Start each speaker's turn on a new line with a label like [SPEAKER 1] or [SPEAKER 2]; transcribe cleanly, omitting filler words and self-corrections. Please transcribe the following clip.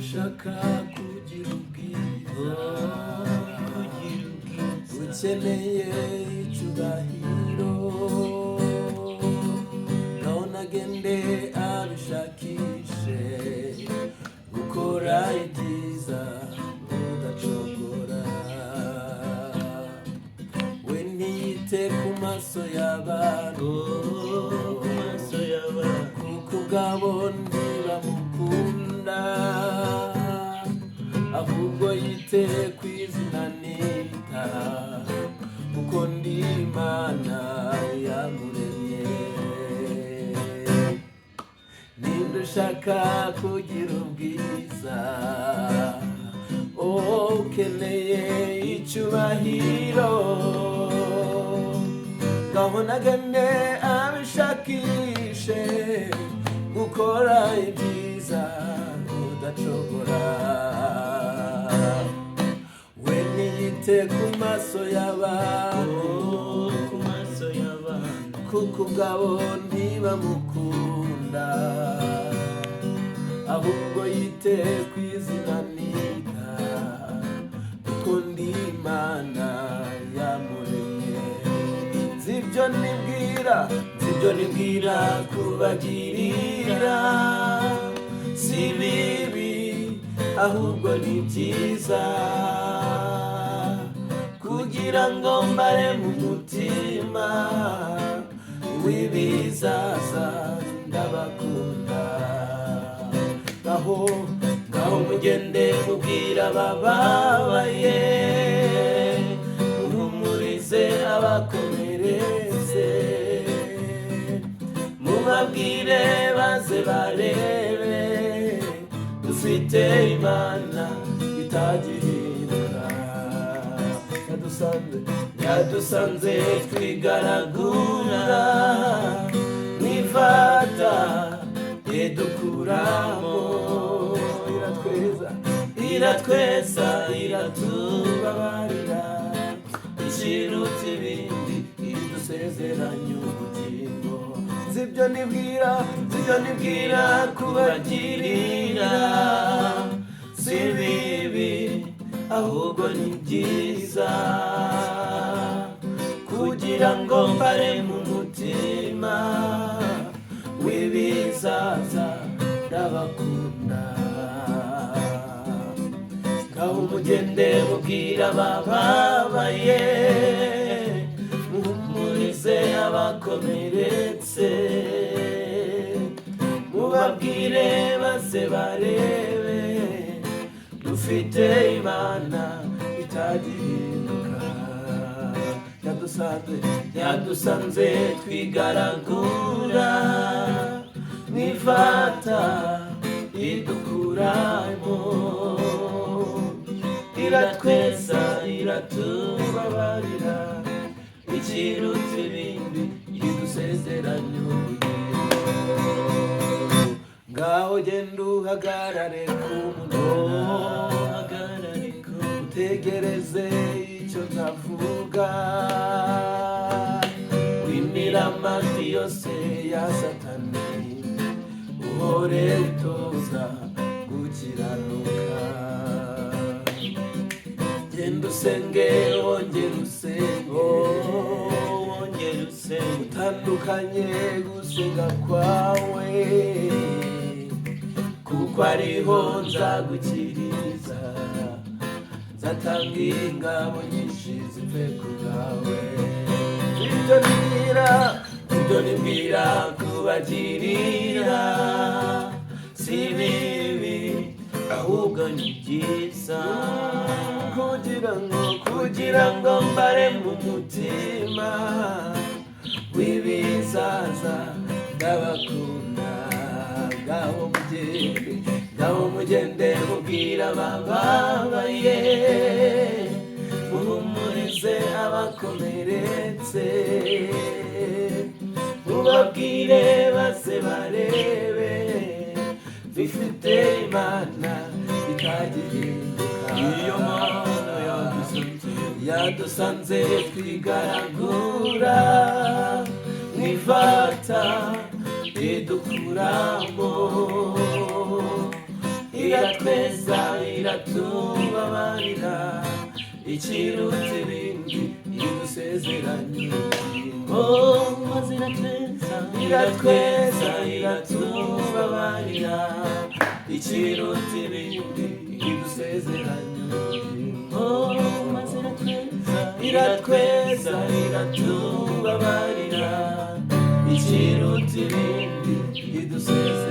[SPEAKER 1] ushaka kugira ubwiza ukeneye icyubahiro none agende abishakishe gukora ibyiza udacogora we ntiyite ku maso y'abantu kuko ubwabo ntibamukunda ahubwo yite ku izina nita kuko ndi Imana yamuremye ninde ushaka kugira ubwiza ukeneye icyubahiro gahona gane abishakishe gukora ibyiza udacogora we niyite ku maso y'abantu kuko ubwabo ntibamukunda ahubwo yite ku izina nita kuko ndi Imana yamuremye zibyo nibwira kubagirira si bibi ahubwo ni byiza kugira ngo mbare mu mutima w'ibizaza ndabakunda ngaho mugende mubwira abababaye muhumurize abakomeretse mubabwire baze barebe dufite Imana itagihinduka yadusanze twigaragura nifata idukuramo iratweza iratubabarira ikiruta ibindi idusezeranya ubugingo zibyo nibwira kubagirira si bibi ahubwo ni byiza kugira ngo mbare mu mutima w'ibizaza ndabakunda ngaho mugende mubwira abababaye muhumurize abakomeretse mubabwire baze barebe dufite Imana itagihinduka yadusanze twigaragura nifata idukuramo iratweza iratubabarira ikiruta ibindi idusezeranya ubugingo ngaho genda uhagarare ku munwa utegereze icyo nzavuga wimira amajwi yose ya Satani uhore utoza gukiranuka genda usenge wongere usenge utandukanye gusenga kwawe kuko ariho nzagukiriza nzatanga ingabo nyinshi zipfe ku bwawe ibyo nibwira kubagirira si bibi ahubwo ni byiza kugira ngo mbare mu mutima w'ibizaza ndabakunda ngaho mugende mubwira abababaye muhumurize abakomeretse mubabwire baze barebe dufite Imana itagihinduka iyo Mana yadusanze twigaragura nifata idukuramo iratweza iratubabarira ikiruta ibindi idusezeranya ubugingo maze iratweza iratubabarira ikiruta ibindi idusezeranya ubugingo maze iratweza iratubabarira ikiruta ibindi idusezeranya